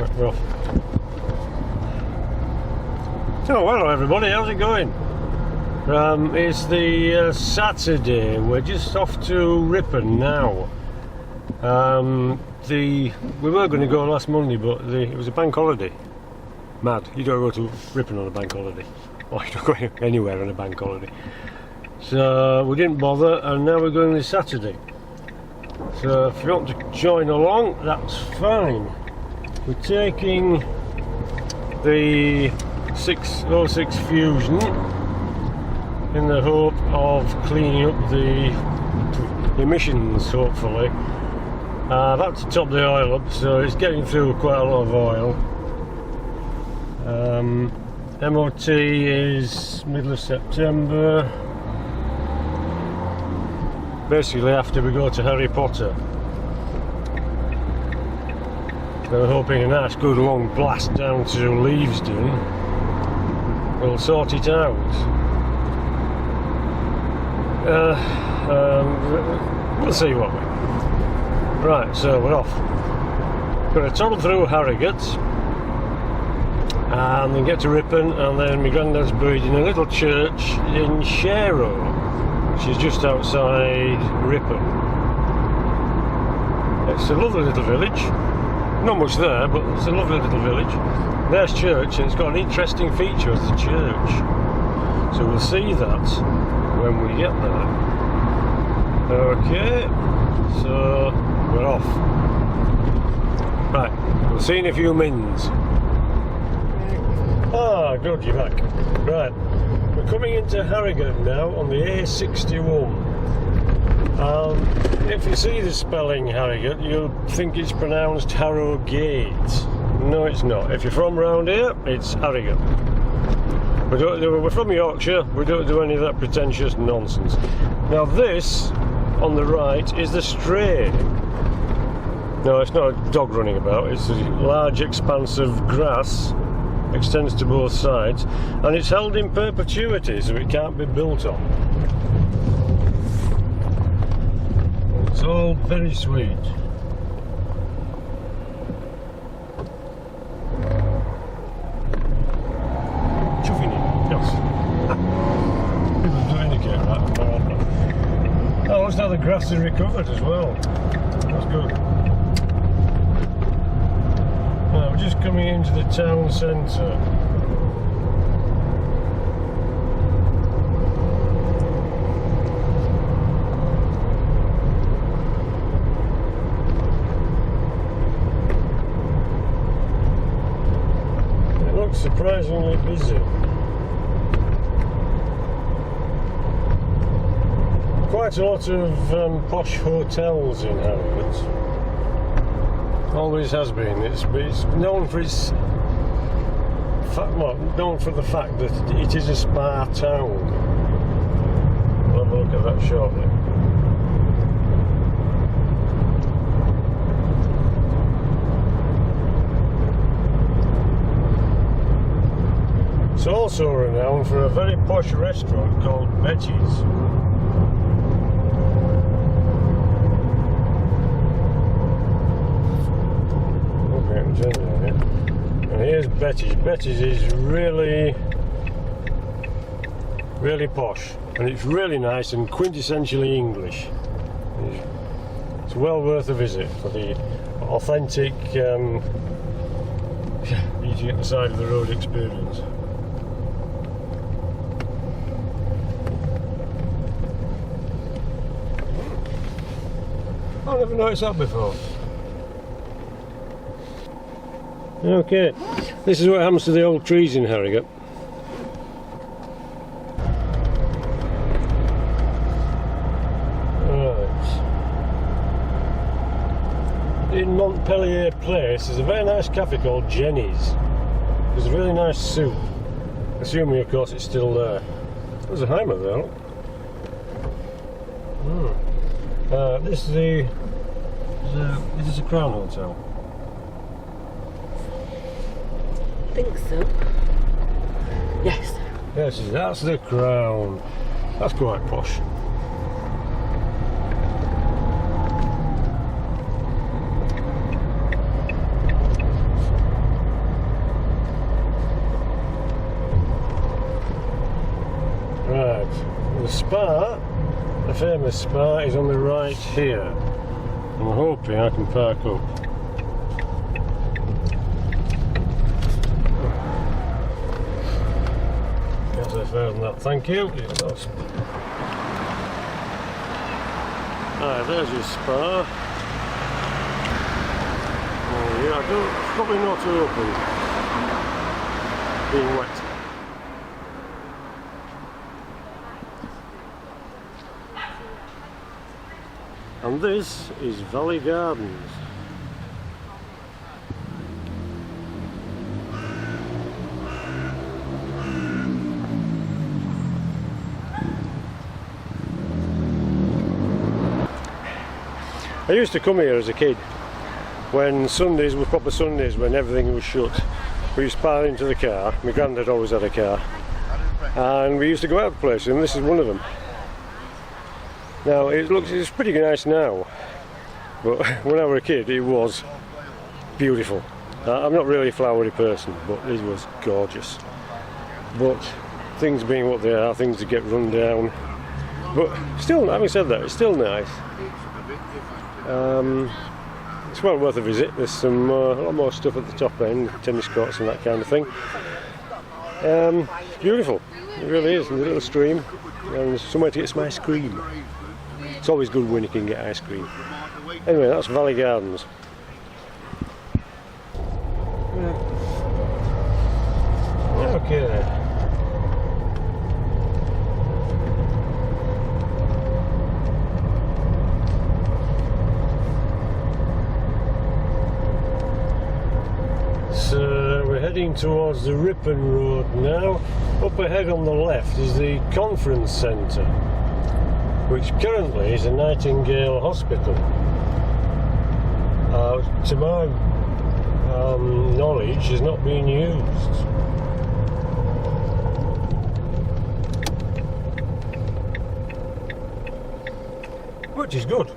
Right, we're off. Oh, hello everybody, how's it going? It's the Saturday. We're just off to Ripon now. We were going to go last Monday, but it was a bank holiday. Mad, you don't go to Ripon on a bank holiday. Or you don't go anywhere on a bank holiday. So we didn't bother, and now we're going this Saturday. So if you want to join along, that's fine. We're taking the 606 Fusion in the hope of cleaning up the emissions, hopefully. I've had to top the oil up, so it's getting through quite a lot of oil. MOT is middle of September. Basically after we go to Harry Potter. So we're hoping a nice good long blast down to Leavesden will sort it out. We'll see, won't we? Right, so we're off. We're going to toddle through Harrogate and then get to Ripon, and then my granddad's buried in a little church in Shero, which is just outside Ripon. It's a lovely little village. Not much there, but it's a lovely little village. There's church, and it's got an interesting feature as the church. So we'll see that when we get there. Okay, so we're off. Right, we'll see in a few mins. Ah, good, you're back. Right, we're coming into Harrogate now on the A61. If you see the spelling Harrogate, you'll think it's pronounced Harrogate. No, it's not. If you're from round here, it's Harrogate. We're from Yorkshire, we don't do any of that pretentious nonsense. Now this, on the right, is the Stray. No, it's not a dog running about, it's a large expanse of grass, extends to both sides, and it's held in perpetuity, so it can't be built on. It's all very sweet. Chuffing it, yes. People do indicate that. Oh, looks like the grass is recovered as well. That's good. Now, we're just coming into the town centre. Surprisingly busy. Quite a lot of posh hotels in Harrogate. Always has been. It's known for its known for the fact that it is a spa town. We'll have a look at that shortly. It's also renowned for a very posh restaurant called Betty's. Okay, I'm turning on it. And here's Betty's. Betty's is really posh, and it's really nice and quintessentially English. It's well worth a visit for the authentic eating at the side of the road experience. I've never noticed that before. Okay, this is what happens to the old trees in Harrogate. Right. In Montpellier Place, there's a very nice cafe called Jenny's. There's a really nice soup. Assuming, of course, it's still there. There's a Heimer there, look. This is a Crown Hotel. I think so. Yes. Yes, that's the Crown. That's quite posh. the famous spa is on the right here. I'm hoping I can park up. Yes, I found that. Thank you. Alright, there's your spa. Oh yeah, it's probably not open. Being wet. And this is Valley Gardens. I used to come here as a kid when Sundays were proper Sundays, when everything was shut. We used to pile into the car. My granddad always had a car, and we used to go out of the place, and this is one of them. Now it's pretty nice now, but when I was a kid it was beautiful. I'm not really a flowery person, but it was gorgeous. But things being what they are, things get run down. But still, having said that, it's still nice. It's well worth a visit. There's some a lot more stuff at the top end, tennis courts and that kind of thing. It's beautiful, it really is. There's a little stream and somewhere to get some ice cream. It's always good when you can get ice cream. Anyway, that's Valley Gardens. Okay. So we're heading towards the Ripon Road now. Up ahead on the left is the conference centre, which currently is a Nightingale hospital. To my knowledge, is not being used. Which is good.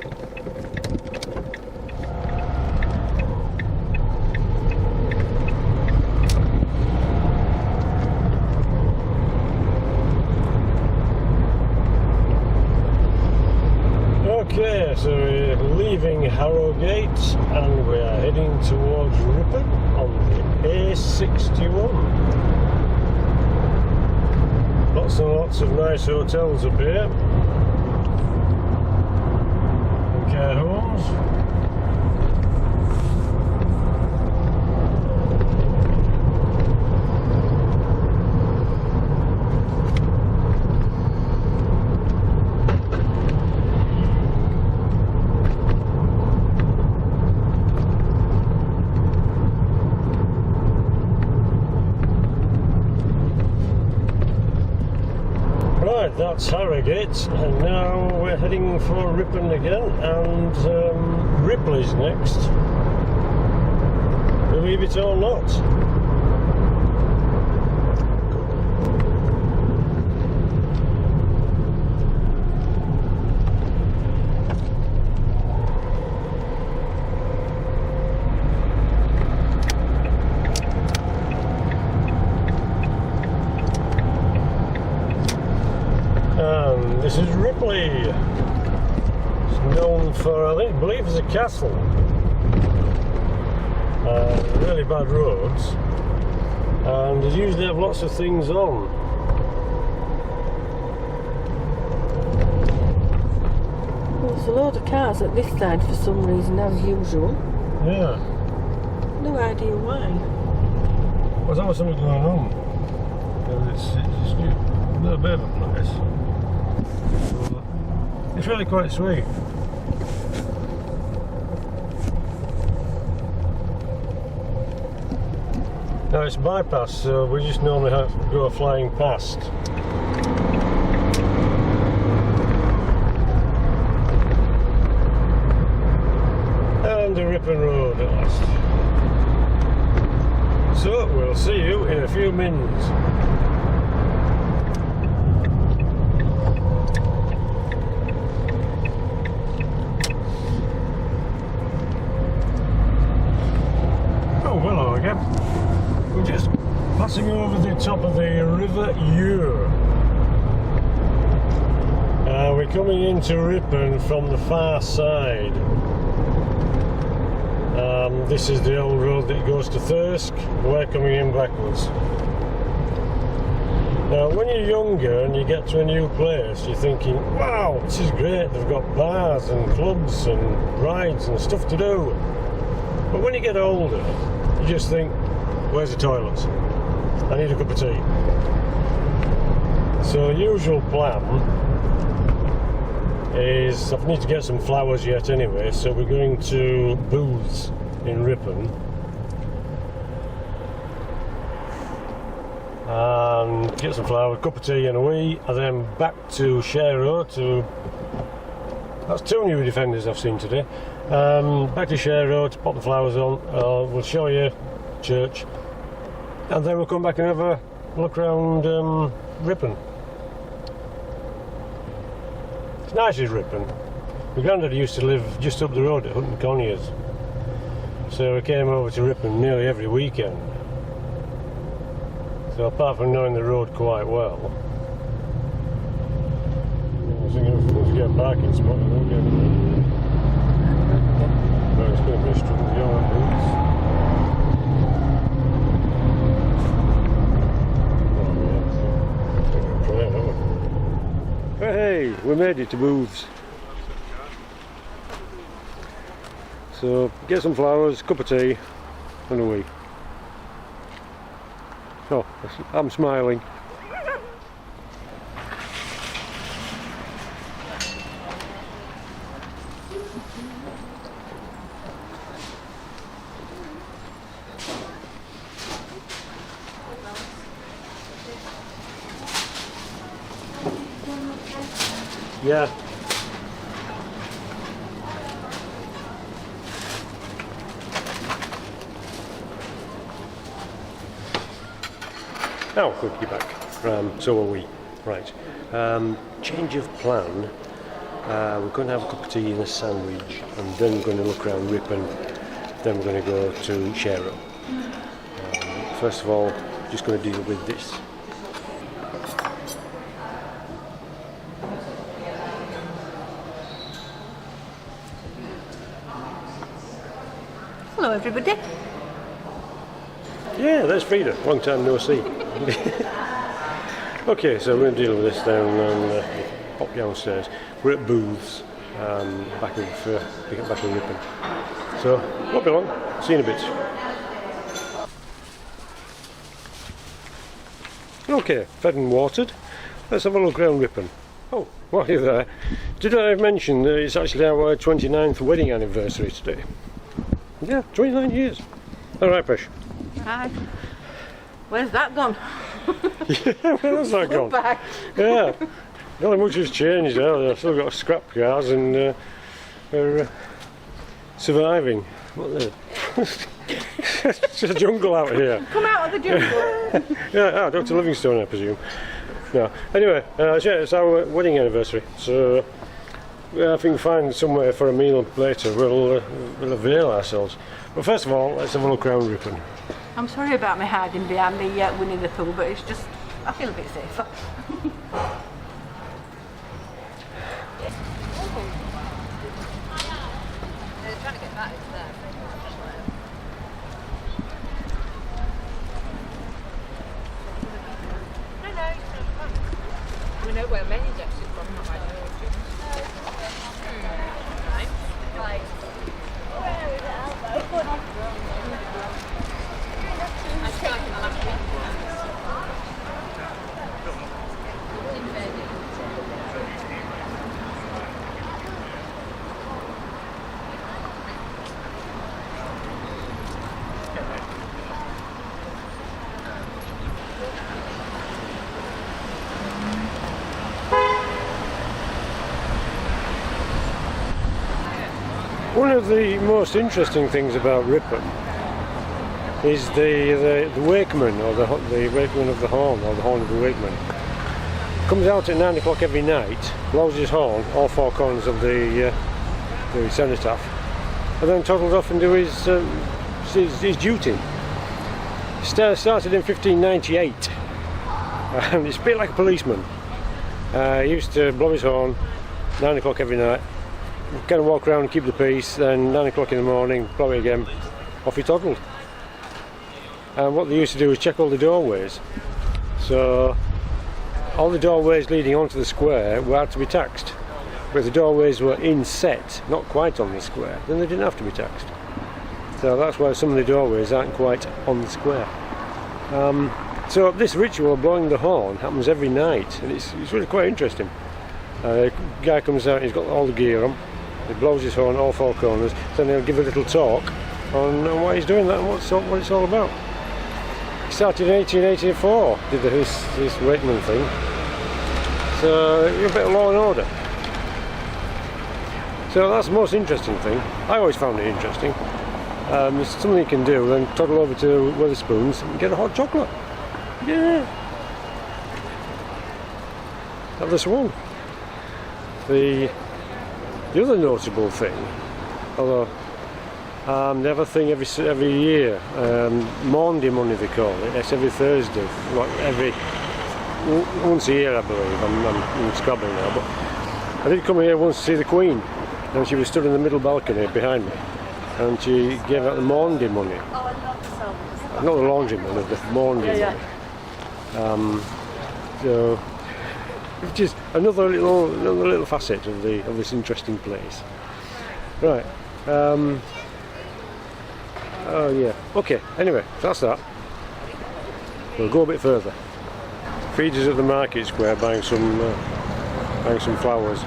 Okay, so we're leaving Harrogate and we are heading towards Ripon on the A61. Lots and lots of nice hotels up here and care homes. Right, that's Harrogate, and now we're heading for Ripon again, and Ripley's next. Believe it or not. This is Ripley. It's known for, I believe, it's a castle. Really bad roads, and they usually have lots of things on. Well, there's a load of cars at this side for some reason, as usual. Yeah. No idea why. Well, there's always something going on. It's a little bit of a place. It's really quite sweet. Now it's bypass, so we just normally have to go flying past. And the Ripon Road at last. So we'll see you in a few minutes. We're just passing over the top of the River Ure. We're coming into Ripon from the far side. This is the old road that goes to Thirsk. We're coming in backwards. Now, when you're younger and you get to a new place, you're thinking, wow, this is great, they've got bars and clubs and rides and stuff to do. But when you get older, you just think, where's the toilets? I need a cup of tea. So, usual plan is, I need to get some flowers yet anyway, so we're going to Booths in Ripon. And get some flowers, cup of tea and a wee, and then back to Shero to... That's 2 new defenders I've seen today. Back to Shero to pop the flowers on. We'll show you church. And then we'll come back and have a look around Ripon. It's nice as Ripon. My granddad used to live just up the road at Hutton Conyers. So we came over to Ripon nearly every weekend. So apart from knowing the road quite well, I think if we get a parking spot, we'll get it. But it's going to be a struggle to go on Booths. Hey, we made it to Booths. So get some flowers, cup of tea, and a wee. Oh, I'm smiling. Yeah. Oh, good, you're back. So are we. Right. Change of plan. We're going to have a cup of tea and a sandwich, and then we're going to look around Ripon. Then we're going to go to Shero. First of all, just going to deal with this. Hello, everybody. Yeah, there's Frida. Long time no see. Okay, so we're going to deal with this down and pop downstairs. We're at Booths, back in Ripon. So, won't be long. See you in a bit. Okay, fed and watered. Let's have a look around Ripon. Oh, while you're there, did I mention that it's actually our 29th wedding anniversary today? Yeah, 29 years. All right, Fish. Hi. Where's that gone? Yeah, where's that gone? Back. Yeah, not much has changed. I've still got scrap cars and we're surviving. It's a jungle out here. Come out of the jungle. Yeah, Dr. Livingstone, I presume. No. Anyway, yeah, it's our wedding anniversary, so I think we'll find somewhere for a meal later. We'll avail ourselves. But first of all, let's have a look around Ripon. I'm sorry about me hiding behind the Winnie the Pooh, but it's just, I feel a bit safer. They're trying to get that into there. We know where many decks are from, not by the origins. Right. Where is it? I feel like in the last week. One of the most interesting things about Ripon is the wakeman, or the wakeman of the horn, or the horn of the wakeman. Comes out at 9 o'clock every night, blows his horn, all four corners of the cenotaph, and then toddles off and do his duty. Started in 1598, and it's a bit like a policeman. He used to blow his horn, 9 o'clock every night. Kind of walk around and keep the peace, then 9 o'clock in the morning, blow it again, off he toggled. And what they used to do was check all the doorways. So all the doorways leading onto the square were had to be taxed. But if the doorways were inset, not quite on the square, then they didn't have to be taxed. So that's why some of the doorways aren't quite on the square. So this ritual of blowing the horn happens every night, and it's really quite interesting. A guy comes out, he's got all the gear on, he blows his horn all four corners, then he'll give a little talk on why he's doing that and what it's all about. He started in 1884, did this Wakeman thing, so you're a bit of law and order. So that's the most interesting thing. I always found it interesting. There's something you can do, then toddle over to Wetherspoons and get a hot chocolate. Yeah. Have this one. The other notable thing, although they have a thing every year, Maundy money they call it. It's every Thursday, once a year I believe. I'm scrabbling now, but I did come here once to see the Queen, and she was stood in the middle balcony behind me, and she gave out the Maundy money. Not the laundry money, the Maundy money. So it's just another little facet of this interesting place. Right. Oh yeah. Okay. Anyway, that's that. We'll go a bit further. Feeders at the market square buying some flowers.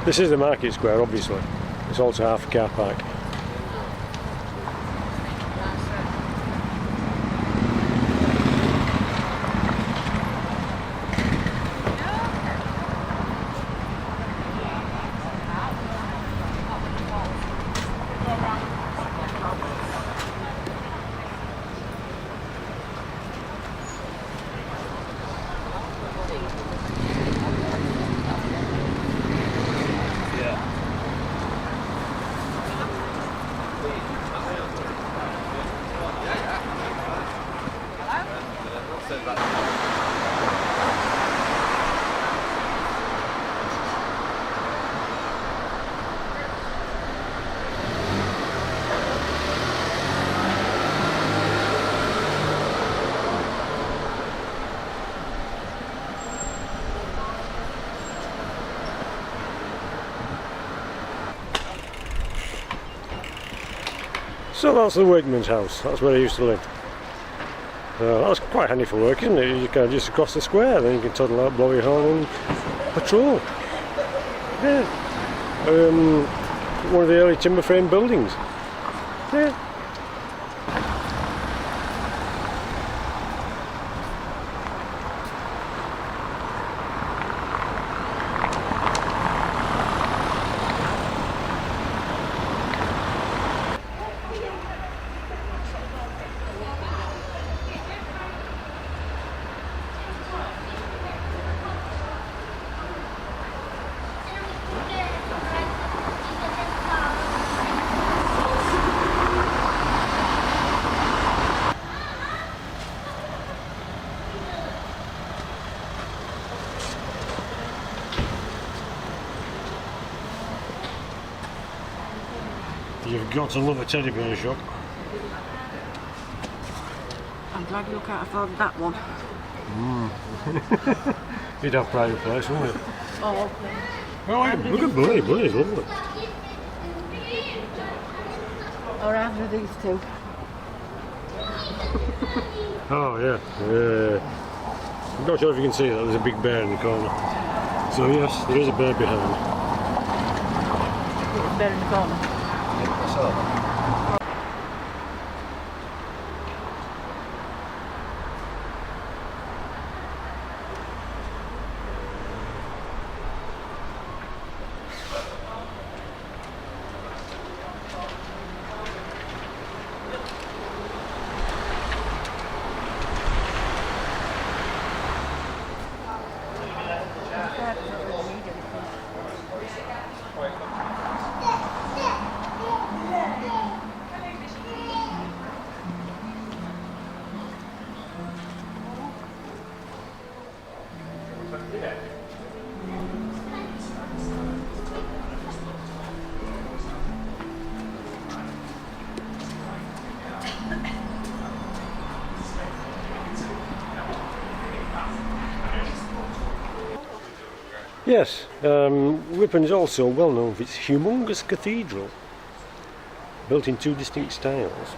This is the market square, obviously. It's also half a car park. So that's the workman's house, that's where I used to live. That's quite handy for work, isn't it? You can just across the square, then you can toddle out, blow your horn and patrol. Yeah. One of the early timber frame buildings. Yeah. You've got to love a teddy bear shop. I'm glad you can't afford that one. You'd have private place, wouldn't you? Oh, okay. Oh, look at Bunny. Bunny's lovely. Or either of these two. Oh, yeah. I'm not sure if you can see that, there's a big bear in the corner. So yes, there is a bear behind. There's a bear in the corner. Yes, Ripon is also well known for its humongous cathedral, built in two distinct styles.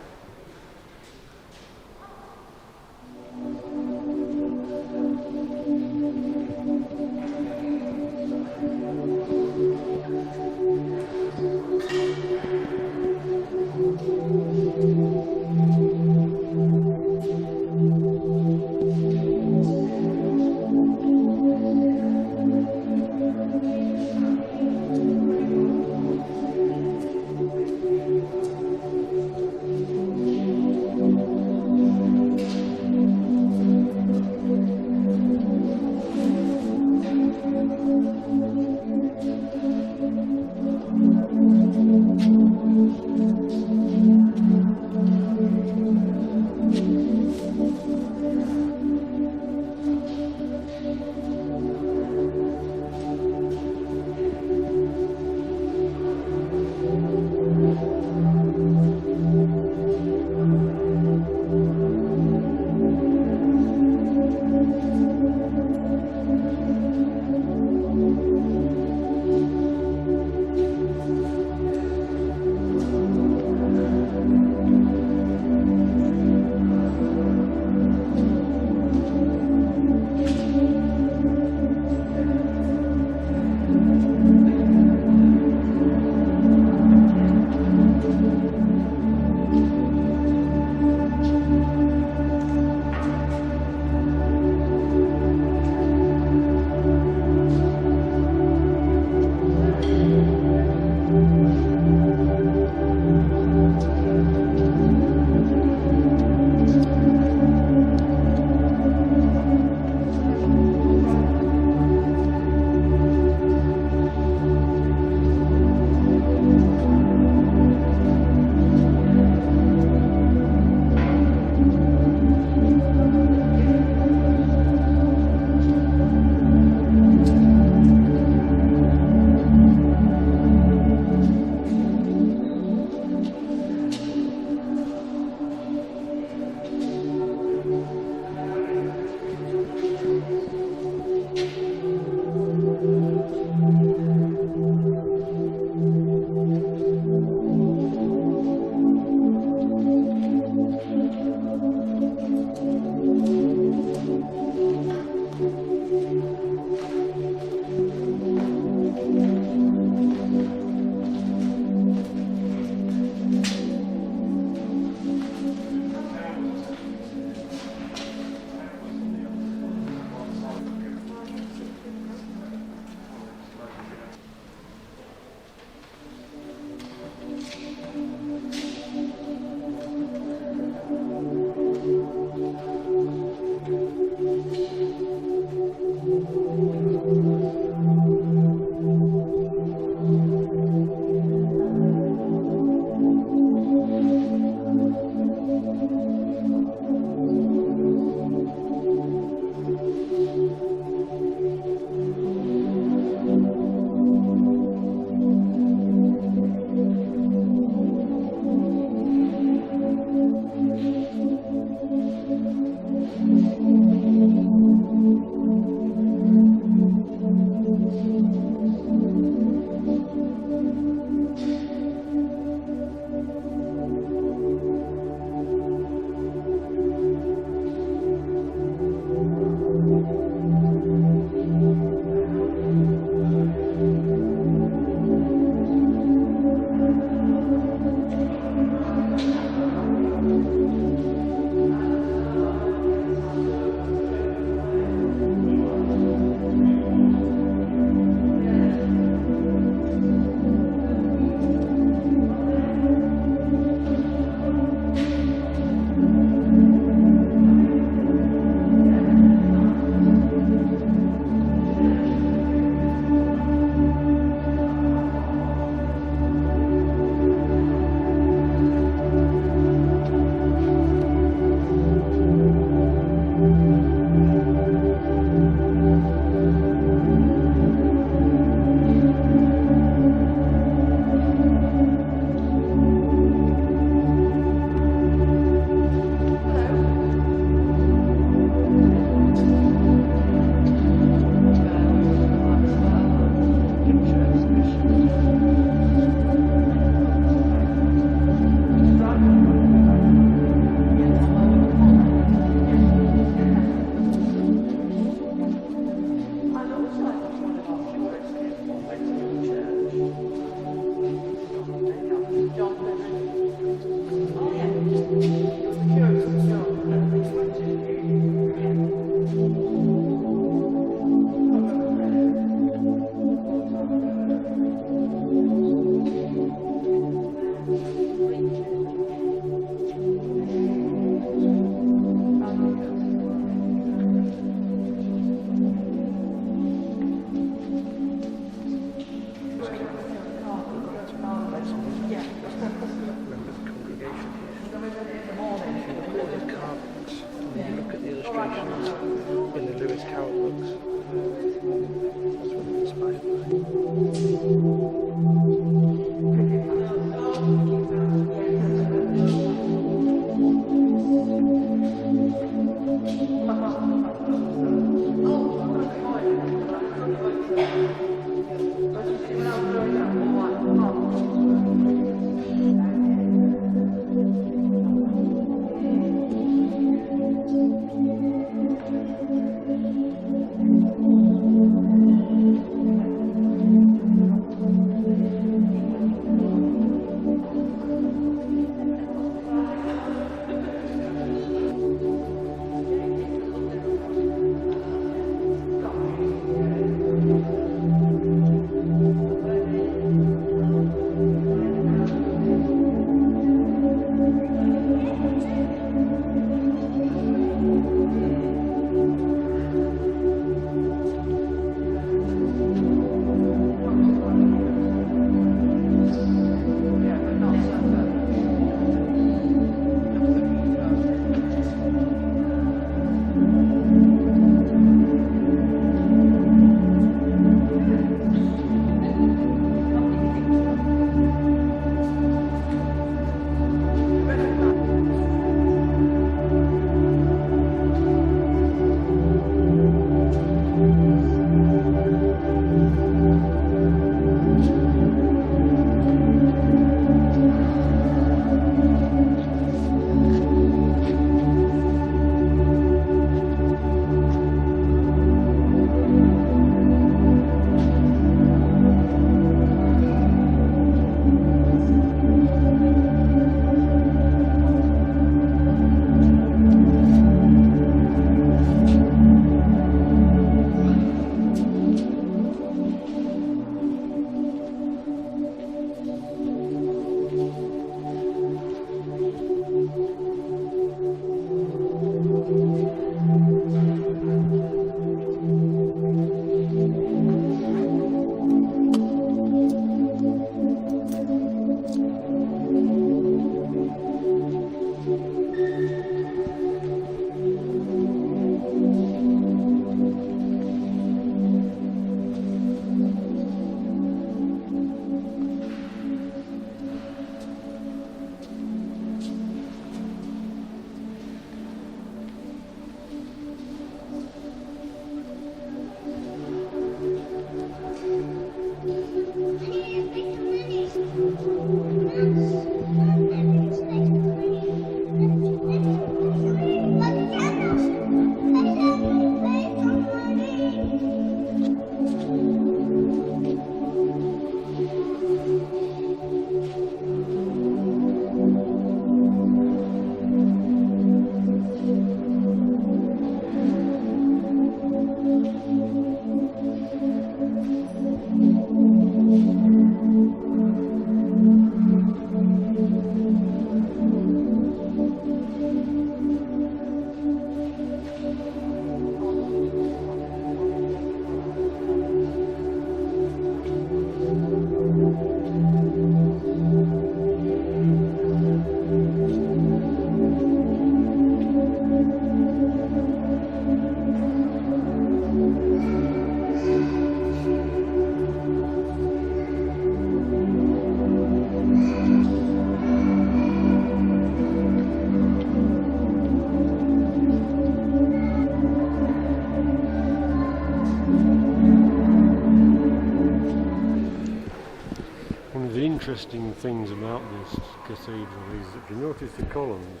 interesting things about this cathedral is, if you notice the columns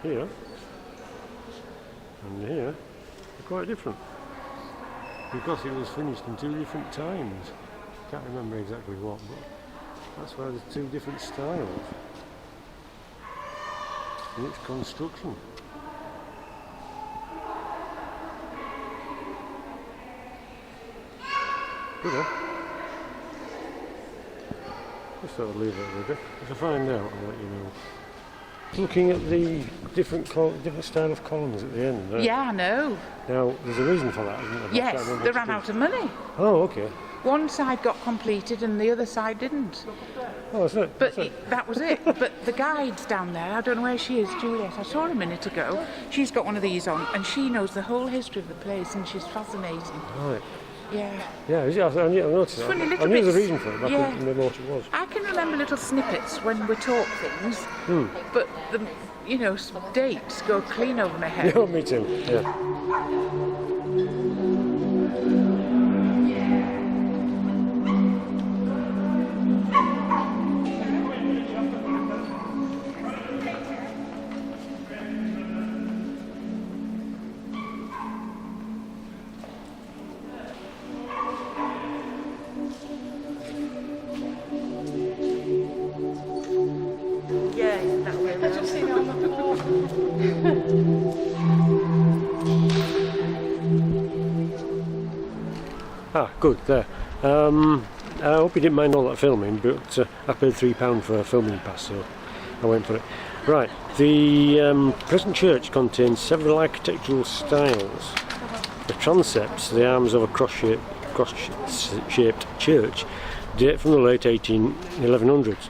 here and here are quite different, because it was finished in two different times. Can't remember exactly what, but that's why there's two different styles. in its construction. Good, huh? Just thought I'd leave that with you. If I find out, I'll let you know. Looking at the different style of columns at the end. Right? Yeah, I know. Now, there's a reason for that, isn't there? Yes, they ran out of money. Oh, okay. One side got completed and the other side didn't. Oh, that's it. But that was it. But the guide's down there, I don't know where she is, Juliet. I saw her a minute ago. She's got one of these on and she knows the whole history of the place and she's fascinating. Right. Yeah. Yeah, I noticed that. Funny I little knew the bits. reason for it, but I couldn't remember what it was. I can remember little snippets when we talk things, but the dates go clean over my head. Yeah, me too. Yeah. Ah, good, there. I hope you didn't mind all that filming, but I paid £3 for a filming pass, so I went for it. Right, the present church contains several architectural styles. The transepts, the arms of a cross-shaped church, date from the late 1100s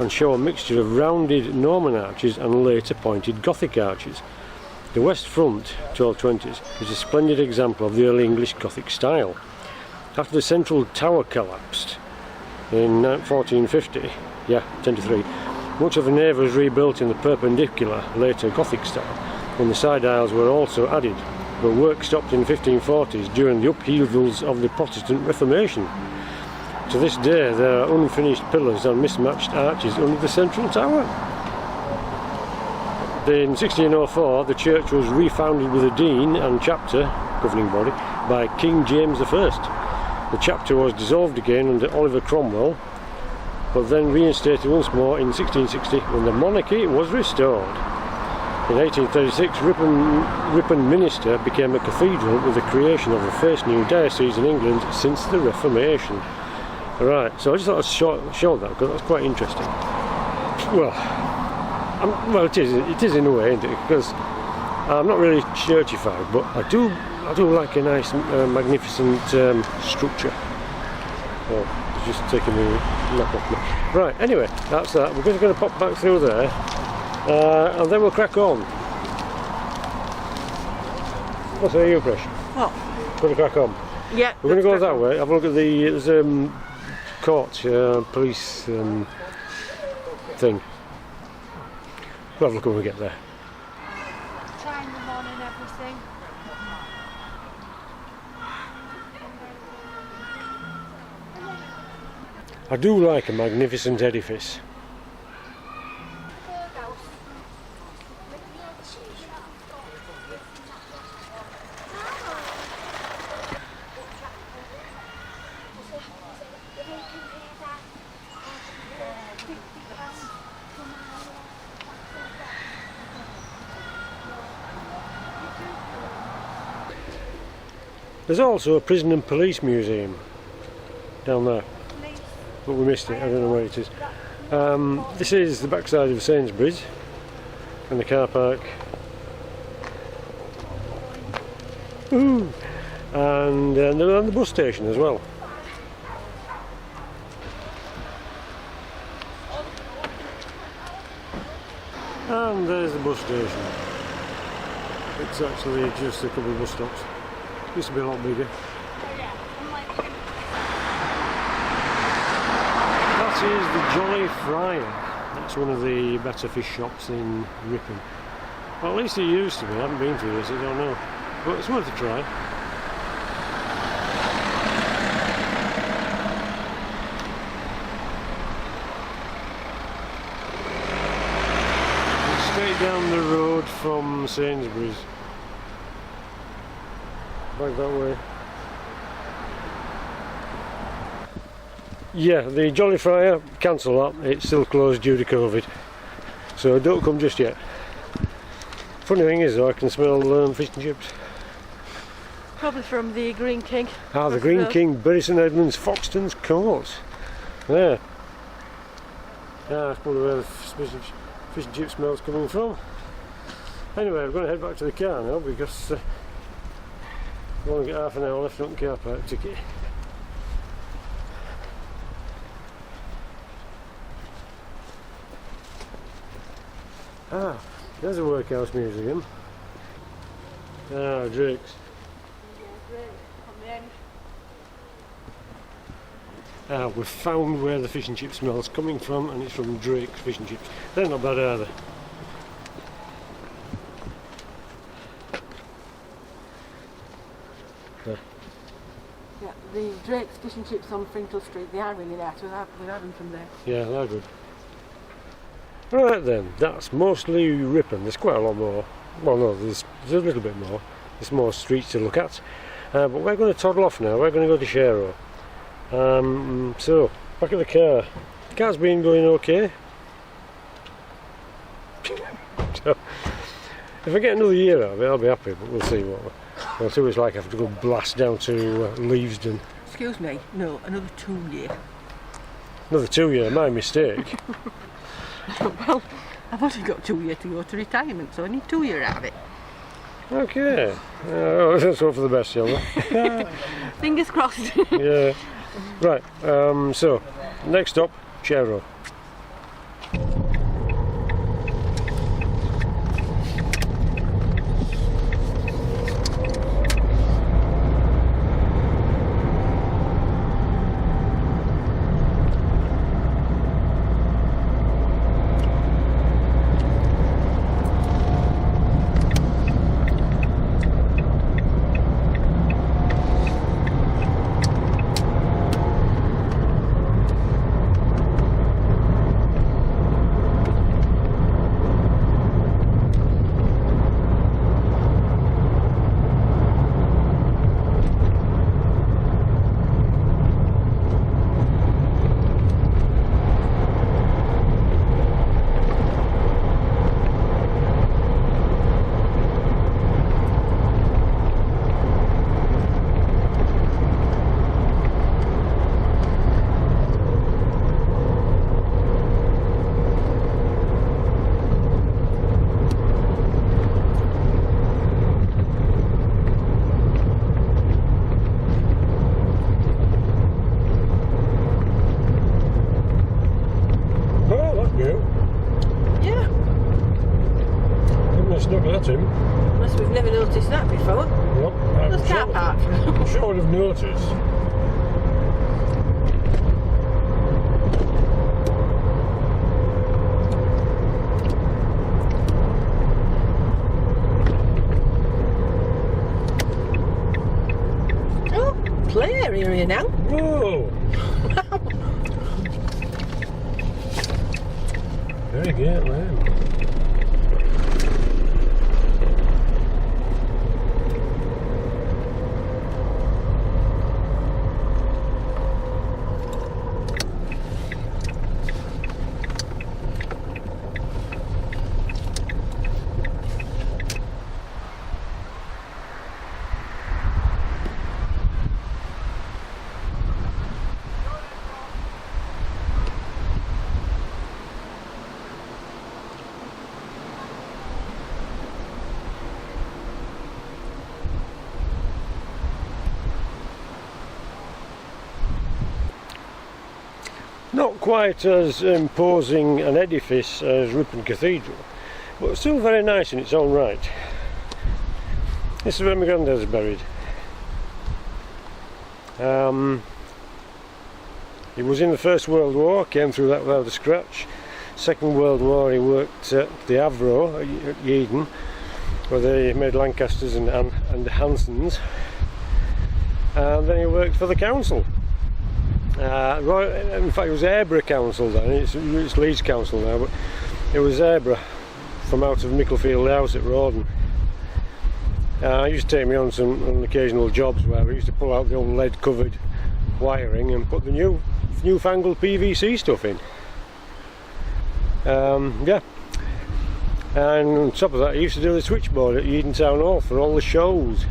and show a mixture of rounded Norman arches and later pointed Gothic arches. The west front, 1220s, is a splendid example of the early English Gothic style. After the central tower collapsed in 1450, 10 to 3, much of the nave was rebuilt in the perpendicular, later Gothic style, and the side aisles were also added, but work stopped in the 1540s during the upheavals of the Protestant Reformation. To this day, there are unfinished pillars and mismatched arches under the central tower. In 1604, the church was refounded with a dean and chapter, governing body, by King James I. The chapter was dissolved again under Oliver Cromwell, but then reinstated once more in 1660 when the monarchy was restored. In 1836, Ripon Minster became a cathedral with the creation of the first new diocese in England since the Reformation. Right, so I just thought I'd show that because that's quite interesting. Well, it is in a way, isn't it? Because I'm not really churchified, but I do like a nice, magnificent structure. Oh, it's just taking the knock off me. Right, anyway, that's that. We're just going to pop back through there, and then we'll crack on. What say you, Fresh? What? Going to crack on. Yeah. We're going to go that way. Have a look at there's court, police thing. We'll have a look when we get there. Time them on and everything. I do like a magnificent edifice. There's also a prison and police museum down there, but we missed it. I don't know where it is. This is the backside of Sainsbury's and the car park. Ooh. And the bus station as well. And there's the bus station. It's actually just a couple of bus stops. Used to be a lot bigger. That is the Jolly Friar. That's one of the better fish shops in Ripon. Well, at least it used to be. I haven't been to this, I don't know. But it's worth a try. It's straight down the road from Sainsbury's. Back that way. Yeah, the Jolly Friar, cancel that, it's still closed due to COVID. so don't come just yet. Funny thing is though, I can smell fish and chips. Probably from the Green King. Ah, the Green King, Bury St Edmunds, Foxton's Court. There. Yeah, that's probably where the fish and chip smell's coming from. Anyway, I'm going to head back to the car now because I've only got half an hour left on the car park ticket. Ah, there's a workhouse museum. Ah, Drake's. Ah, we've found where the fish and chip smell's coming from, and it's from Drake's Fish and Chips. They're not bad either. Yeah, the Drake's Fish and Chips on Frinkle Street, they are really nice. We're having from there. Yeah, they're good. Right then, that's mostly Ripon. There's quite a lot more. Well, no, there's a little bit more. There's more streets to look at. But we're going to toddle off now. We're going to go to Shero. So, back at the car. The car's been going okay. So, if I get another year out of it, I'll be happy, but we'll see what it's like. I have to go blast down to Leavesden. Excuse me, no, another 2 year. Another 2 year, my mistake. Well, I've only got 2 years to go to retirement, so I need 2 years out of it. Okay. Let's hope for the best, shall we? Fingers crossed. Yeah. Right, so, next stop, Shero. Yeah. Didn't I snuggle at him? Unless we've never noticed that before. Well, There's car park. I'm sure I'd have noticed. Oh, play area here now. Whoa! Very good, man. Not quite as imposing an edifice as Ripon Cathedral, but still very nice in its own right. This is where my granddad's buried. He was in the First World War, came through that without a scratch. Second World War he worked at the Avro at Yeadon, where they made Lancasters and Hansons, and then he worked for the council. In fact, it was Airborough Council then. It's Leeds Council now, but it was Airborough from out of Micklefield House at Rawdon. I used to take me on some occasional jobs where we used to pull out the old lead-covered wiring and put the newfangled PVC stuff in. Yeah, And on top of that, he used to do the switchboard at Eden Town Hall for all the shows.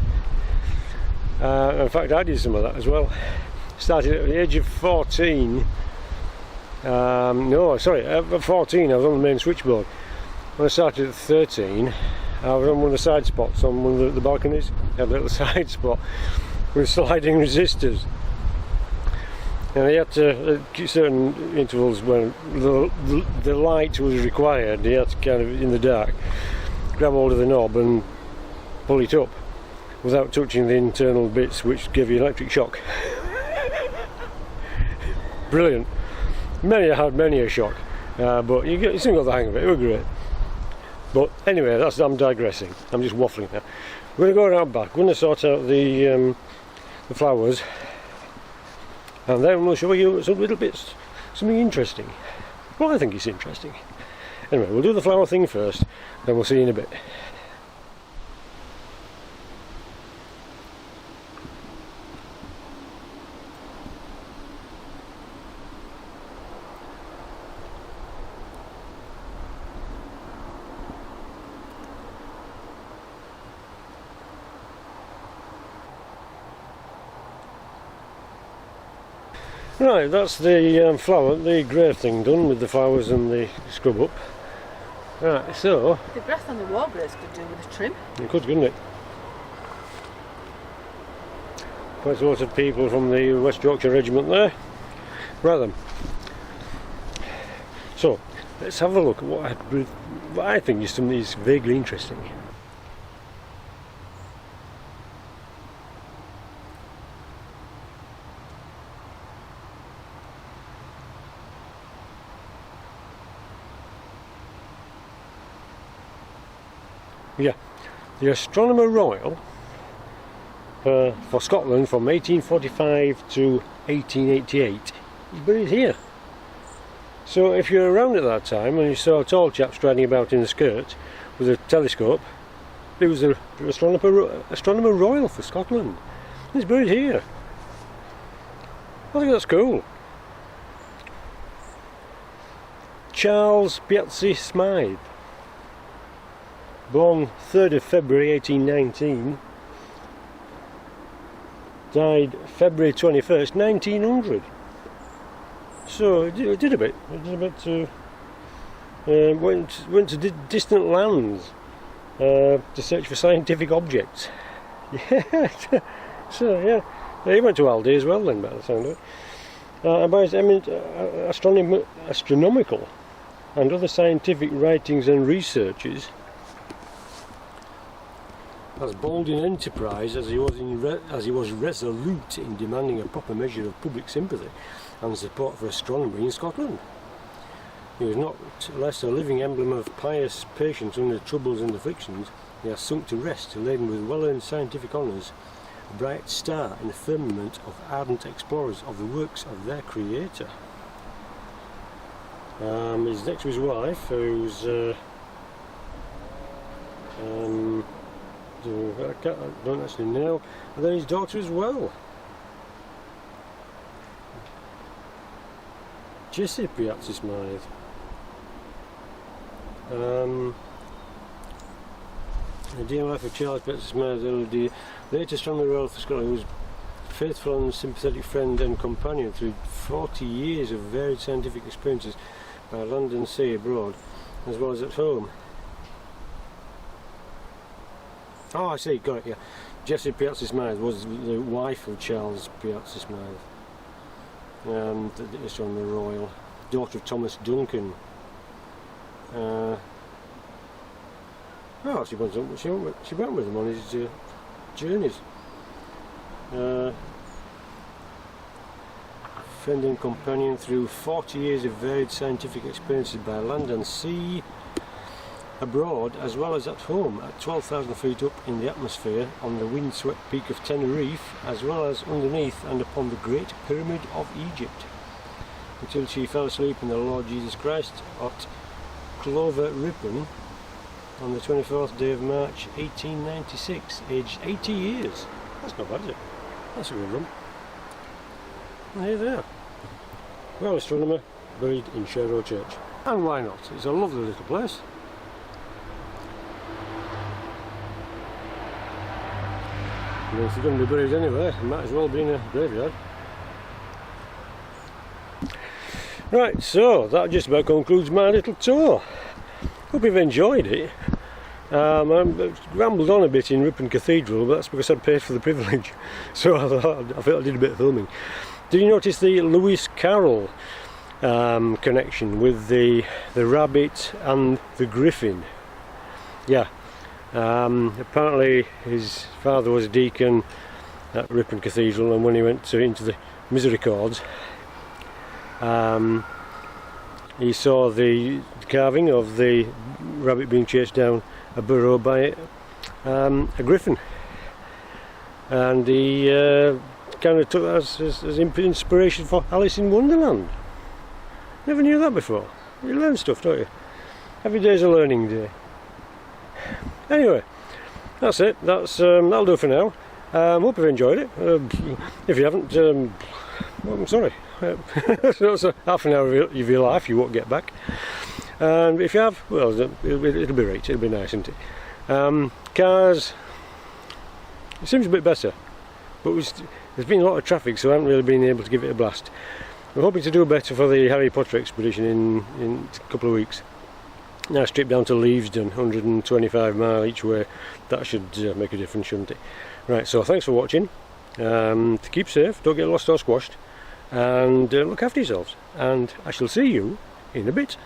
In fact, I did some of that as well. Started at the age of 14. No, sorry, at 14 I was on the main switchboard. When I started at 13, I was on one of the side spots on one of the balconies. I had a little side spot with sliding resistors. And they had to, at certain intervals when the light was required, they had to kind of, in the dark, grab hold of the knob and pull it up without touching the internal bits which give you electric shock. Brilliant. I had many a shock, but you still got the hang of it. It was great. But anyway, I'm digressing. I'm just waffling now. We're going to go around back. We're going to sort out the flowers, and then we'll show you some little bits, something interesting. Well, I think it's interesting. Anyway, we'll do the flower thing first, then we'll see you in a bit. Right, that's the the grey thing done with the flowers and the scrub up. Right, so... The grass on the wall grass could do with a trim. It could, couldn't it? Quite a lot of people from the West Yorkshire Regiment there. Right then. So, let's have a look at what I think is something that's vaguely interesting. Yeah, the Astronomer Royal for Scotland from 1845 to 1888 is buried here. So if you're around at that time and you saw a tall chap striding about in a skirt with a telescope, he was the Astronomer Royal for Scotland. He's buried here. I think that's cool. Charles Piazzi Smythe, born 3rd of February 1819, died February 21st 1900. So it did a bit. Went to distant lands to search for scientific objects. Yeah. So yeah, he went to Aldi as well then, by the sound of it. And by his eminent astronomical and other scientific writings and researches, as bold in enterprise as he was resolute in demanding a proper measure of public sympathy and support for astronomy in Scotland. He was not less a living emblem of pious patience under troubles and afflictions. He has sunk to rest, laden with well-earned scientific honours, a bright star in the firmament of ardent explorers of the works of their Creator. He's next to his wife, who's I don't actually know, and then his daughter as well, Jessie Piazzi Smythe. The dear life of Charles Piazzi Smythe, the late Astronomer Royal for Scotland, who was faithful and sympathetic friend and companion through 40 years of varied scientific experiences by land and sea abroad, as well as at home. Oh, I see, got it, yeah. Jessie Piazzi Smythe was the wife of Charles Piazzi Smythe, the Astronomer Royal, daughter of Thomas Duncan. She went with him on his journeys. Friend and companion through 40 years of varied scientific experiences by land and sea, abroad as well as at home, at 12,000 feet up in the atmosphere on the windswept peak of Tenerife, as well as underneath and upon the Great Pyramid of Egypt, until she fell asleep in the Lord Jesus Christ at Clover Ripon on the 24th day of March 1896, aged 80 years. That's not bad, is it? That's a good run. And here they are. Well, astronomer buried in Sherrow Church. And why not? It's a lovely little place. I mean, if you're going to be buried anywhere, it might as well be in a graveyard. Right, so that just about concludes my little tour. Hope you've enjoyed it. I rambled on a bit in Ripon Cathedral, but that's because I'd paid for the privilege. So I felt I did a bit of filming. Did you notice the Lewis Carroll connection with the rabbit and the griffin? Yeah. Apparently his father was a deacon at Ripon Cathedral, and when he went into the misericords, he saw the carving of the rabbit being chased down a burrow by a griffin, and he kind of took that as inspiration for Alice in Wonderland. Never knew that before. You learn stuff, don't you? Every day's a learning day. Anyway, that's it. That'll do for now. Hope you've enjoyed it. If you haven't, well, I'm sorry. That's a half an hour of your life you won't get back. And if you have, well, it'll be right. It'll be nice, isn't it? Cars, it seems a bit better, but there's been a lot of traffic, so I haven't really been able to give it a blast. We're hoping to do better for the Harry Potter expedition in a couple of weeks. Nice trip down to Leavesden, 125 mile each way. That should make a difference, shouldn't it? Right, so thanks for watching. Keep safe, don't get lost or squashed, and look after yourselves. And I shall see you in a bit.